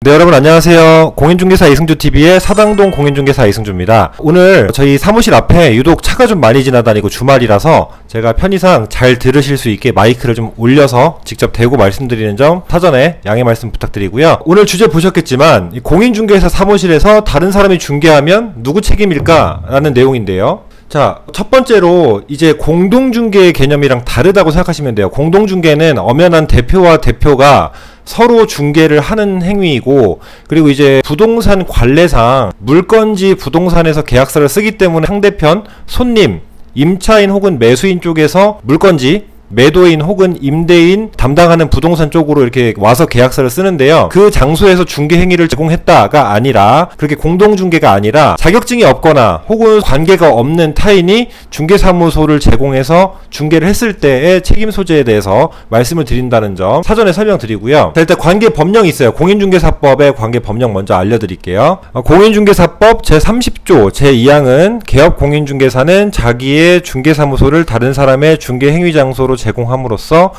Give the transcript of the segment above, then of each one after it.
네, 여러분 안녕하세요. 공인중개사 이승주TV의 사당동 공인중개사 이승주입니다. 오늘 저희 사무실 앞에 유독 차가 좀 많이 지나다니고 주말이라서 제가 편의상 잘 들으실 수 있게 마이크를 좀 올려서 직접 대고 말씀드리는 점 사전에 양해 말씀 부탁드리고요. 오늘 주제 보셨겠지만 이 공인중개사 사무실에서 다른 사람이 중개하면 누구 책임일까? 라는 내용인데요. 자, 첫 번째로 이제 공동중개의 개념이랑 다르다고 생각하시면 돼요. 공동중개는 엄연한 대표와 대표가 서로 중개를 하는 행위이고, 그리고 이제 부동산 관례상 물건지 부동산에서 계약서를 쓰기 때문에 상대편, 손님, 임차인 혹은 매수인 쪽에서 물건지 매도인 혹은 임대인 담당하는 부동산 쪽으로 이렇게 와서 계약서를 쓰는데요. 그 장소에서 중개 행위를 제공했다가 아니라, 그렇게 공동중개가 아니라 자격증이 없거나 혹은 관계가 없는 타인이 중개사무소를 제공해서 중개를 했을 때의 책임 소재에 대해서 말씀을 드린다는 점 사전에 설명드리고요. 자, 일단 관계 법령이 있어요. 공인중개사법의 관계 법령 먼저 알려드릴게요. 공인중개사법 제30조 제2항은 개업 공인중개사는 자기의 중개사무소를 다른 사람의 중개 행위 장소로 제공함으로써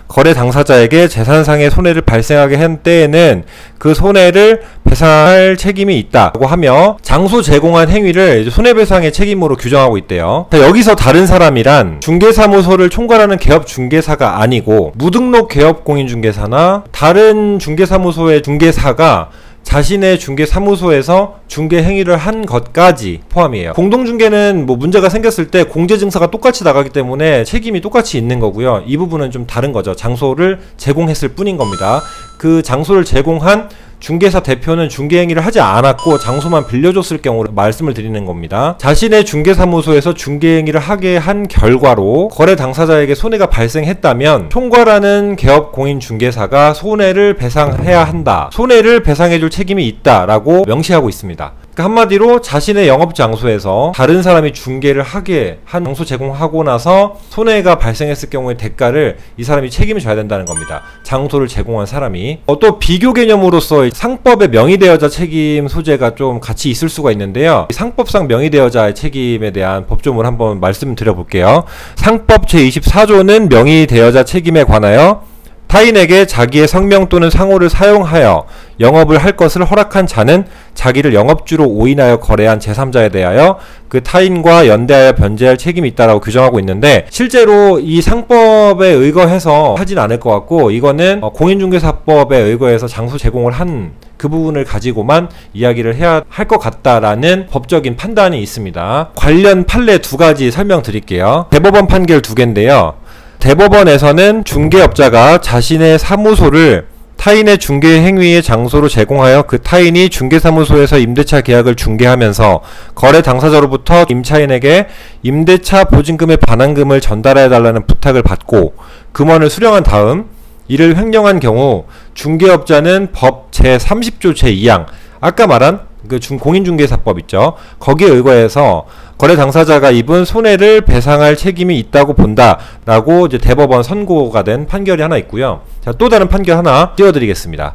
거래 당사자에게 재산상의 손해를 발생하게 한 때에는 그 손해를 배상할 책임이 있다고 하며, 장소 제공한 행위를 손해배상의 책임으로 규정하고 있대요. 여기서 다른 사람이란 중개사무소를 총괄하는 개업중개사가 아니고 무등록 개업공인중개사나 다른 중개사무소의 중개사가 자신의 중개사무소에서 중개 행위를 한 것까지 포함이에요. 공동중개는 뭐 문제가 생겼을 때 공제증서가 똑같이 나가기 때문에 책임이 똑같이 있는 거고요. 이 부분은 좀 다른 거죠. 장소를 제공했을 뿐인 겁니다. 그 장소를 제공한 중개사 대표는 중개 행위를 하지 않았고 장소만 빌려줬을 경우를 말씀을 드리는 겁니다. 자신의 중개사무소에서 중개 행위를 하게 한 결과로 거래 당사자에게 손해가 발생했다면 총괄하는 개업공인중개사가 손해를 배상해야 한다. 손해를 배상해줄 책임이 있다라고 명시하고 있습니다. 그러니까 한마디로 자신의 영업장소에서 다른 사람이 중개를 하게 한 장소 제공하고 나서 손해가 발생했을 경우의 대가를 이 사람이 책임을 져야 된다는 겁니다. 장소를 제공한 사람이. 또 비교 개념으로서 상법의 명의대여자 책임 소재가 좀 같이 있을 수가 있는데요. 상법상 명의대여자의 책임에 대한 법조문을 한번 말씀드려 볼게요. 상법 제24조는 명의대여자 책임에 관하여 타인에게 자기의 성명 또는 상호를 사용하여 영업을 할 것을 허락한 자는 자기를 영업주로 오인하여 거래한 제3자에 대하여 그 타인과 연대하여 변제할 책임이 있다라고 규정하고 있는데, 실제로 이 상법에 의거해서 하진 않을 것 같고, 이거는 공인중개사법에 의거해서 장소 제공을 한 그 부분을 가지고만 이야기를 해야 할 것 같다라는 법적인 판단이 있습니다. 관련 판례 두 가지 설명드릴게요. 대법원 판결 두 개인데요. 대법원에서는 중개업자가 자신의 사무소를 타인의 중개 행위의 장소로 제공하여 그 타인이 중개사무소에서 임대차 계약을 중개하면서 거래 당사자로부터 임차인에게 임대차 보증금의 반환금을 전달해달라는 부탁을 받고 금원을 수령한 다음 이를 횡령한 경우 중개업자는 법 제30조 제2항, 아까 말한 그 공인중개사법 있죠. 거기에 의거해서 거래 당사자가 입은 손해를 배상할 책임이 있다고 본다라고 이제 대법원 선고가 된 판결이 하나 있고요. 자, 또 다른 판결 하나 띄워드리겠습니다.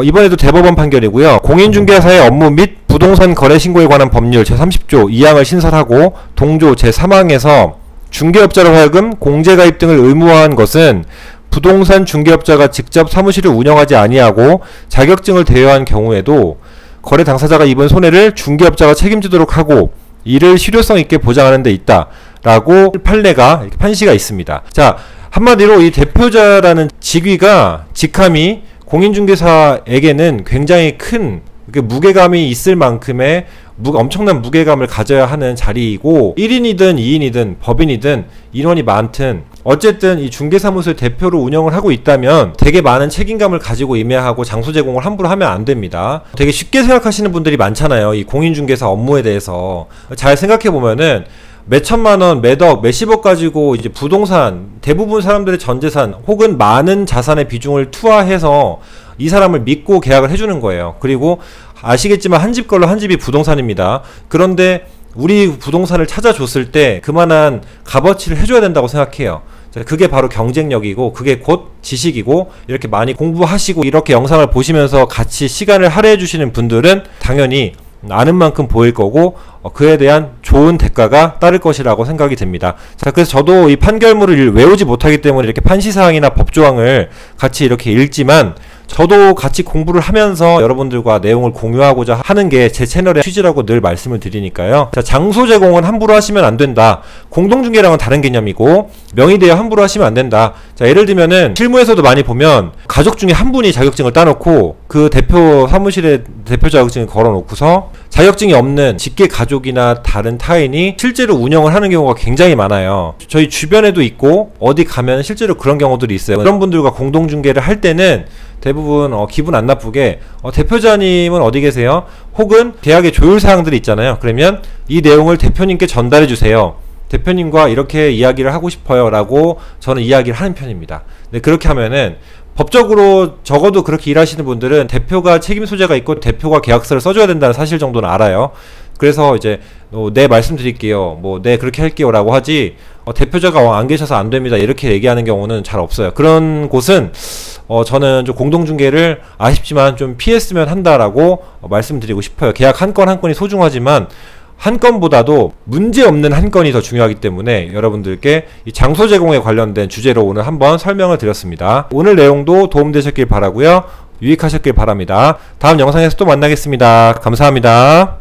이번에도 대법원 판결이고요. 공인중개사의 업무 및 부동산 거래 신고에 관한 법률 제30조 2항을 신설하고 동조 제3항에서 중개업자로 하여금 공제가입 등을 의무화한 것은 부동산 중개업자가 직접 사무실을 운영하지 아니하고 자격증을 대여한 경우에도 거래 당사자가 입은 손해를 중개업자가 책임지도록 하고 이를 실효성 있게 보장하는 데 있다 라고 판례가, 판시가 있습니다. 자, 한마디로 이 대표자라는 직함이 공인중개사에게는 굉장히 큰 무게감이 있을 만큼의 엄청난 무게감을 가져야 하는 자리이고, 1인이든 2인이든 법인이든 인원이 많든 어쨌든 이 중개사무소의 대표로 운영을 하고 있다면 되게 많은 책임감을 가지고 임해하고 장소 제공을 함부로 하면 안 됩니다. 되게 쉽게 생각하시는 분들이 많잖아요. 이 공인중개사 업무에 대해서. 잘 생각해보면은 몇천만원, 몇억, 몇십억 가지고 이제 부동산, 대부분 사람들의 전재산 혹은 많은 자산의 비중을 투하해서 이 사람을 믿고 계약을 해주는 거예요. 그리고 아시겠지만 한 집 걸로 한 집이 부동산입니다. 그런데 우리 부동산을 찾아줬을 때 그만한 값어치를 해줘야 된다고 생각해요. 그게 바로 경쟁력이고, 그게 곧 지식이고, 이렇게 많이 공부하시고 이렇게 영상을 보시면서 같이 시간을 할애해 주시는 분들은 당연히 아는 만큼 보일 거고 그에 대한 좋은 대가가 따를 것이라고 생각이 됩니다. 자, 그래서 저도 이 판결문을 외우지 못하기 때문에 이렇게 판시사항이나 법조항을 같이 이렇게 읽지만 저도 같이 공부를 하면서 여러분들과 내용을 공유하고자 하는 게 제 채널의 취지라고 늘 말씀을 드리니까요. 자, 장소 제공은 함부로 하시면 안 된다. 공동중개랑은 다른 개념이고 명의대여 함부로 하시면 안 된다. 자, 예를 들면은 실무에서도 많이 보면 가족 중에 한 분이 자격증을 따놓고 그 대표 사무실에 대표 자격증을 걸어놓고서 자격증이 없는 직계 가족이나 다른 타인이 실제로 운영을 하는 경우가 굉장히 많아요. 저희 주변에도 있고 어디 가면 실제로 그런 경우들이 있어요. 그런 분들과 공동중개를 할 때는 대부분 기분 안 나쁘게 대표자님은 어디 계세요? 혹은 계약의 조율사항들이 있잖아요. 그러면 이 내용을 대표님께 전달해 주세요. 대표님과 이렇게 이야기를 하고 싶어요 라고 저는 이야기를 하는 편입니다. 근데 그렇게 하면은 법적으로 적어도 그렇게 일하시는 분들은 대표가 책임 소재가 있고 대표가 계약서를 써줘야 된다는 사실 정도는 알아요. 그래서 이제 네 말씀드릴게요, 네 그렇게 할게요 라고 하지 대표자가 안 계셔서 안 됩니다 이렇게 얘기하는 경우는 잘 없어요. 그런 곳은 저는 좀 공동중개를 아쉽지만 좀 피했으면 한다라고 말씀드리고 싶어요. 계약 한 건 한 건이 소중하지만 한 건보다도 문제없는 한 건이 더 중요하기 때문에 여러분들께 이 장소 제공에 관련된 주제로 오늘 한번 설명을 드렸습니다. 오늘 내용도 도움되셨길 바라고요. 유익하셨길 바랍니다. 다음 영상에서 또 만나겠습니다. 감사합니다.